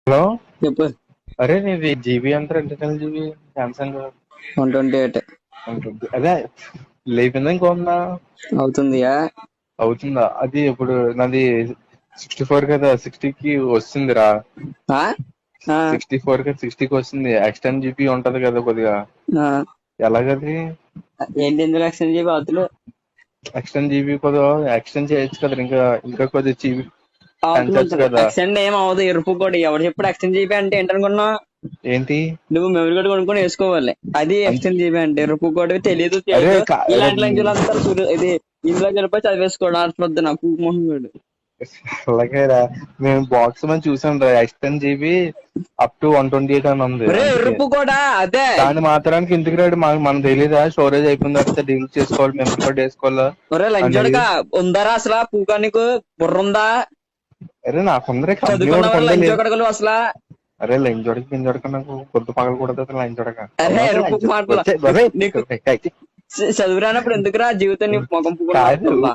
Hello. చెప్పు. అరే నీది జీబీ ఎంత ఇంటర్నల్ జీబీ సామ్సంగ్ 128 ఉంటుంది అదే లేపిందా ఇంకొందా అవుతుంది. అవుతుందా? అది ఇప్పుడు నాది 64 కదా, 60కి వస్తుందిరా. 64 కదా, 60కి వస్తుంది. ఎక్స్టెండ్ జీబీ ఉంటది కదా కొద్దిగా. ఎలాగది ఏంటి ఇందులో ఎక్స్చేంజ్ చెప్పి అవతలు ఎక్స్టెండ్ జీబీ కొద్దిగా ఎక్స్టెండ్ చేయొచ్చు కదా, ఇంకా ఇంకా కొద్దిగా జీబీ అవతలు పెంచొచ్చు ఉంటుంది. కదా. ఎక్స్టెండ్ ఏం అవ్వదు. ఎరుపు కూడా ఎవరు చెప్పుడు ఎక్స్టెండ్ జీబీ అంటే ఏంటనుకున్నావు? ఏంటి నువ్వు మెమరీ కార్డు కొనుక్కొని వేసుకోవాలి. అది ఎక్స్టెండ్ జీబీ అంటే ఎరుపు కూడా తెలియదు అరే తెలియదు. ఇలాంటి లంచులు అంతా ఇది ఇందులో కలిపి చదివేసుకోవడం అర్థం నాకు మోహన్ గారు. అలాగేరా, నేను బాక్స్ మనం చూసాను రా, ఎక్స్టెండ్ జీబీ అప్ టు 128 అని ఉంది. అందుకే ఎరుపు కూడా అదే. దాని మాత్రానికి ఇంటికి రాడు. మనకు తెలీదా స్టోరేజ్ అయిపోయిన తర్వాత డిలీట్ చేసుకోవాలి, మెమరీ కార్డ్ వేసుకోవాలా అనేది? లంచోడక ఉందరా అసలు పూకా నీకు బుర్ర ఉందా? అరే నాకుందరే కంపెనీ చదువుకున్న కూడా లేదు. లంచోడకలు అసలు. అరే లైన్ చూడక పింజ చూడక నాకు పొద్దు పగల కూడా లైన్ చూడక అరే ఎరుపు మాటలు నీకు చదువు రానప్పుడు ఎందుకురా జీవితం నీ ముఖం కాదు. పూకుండా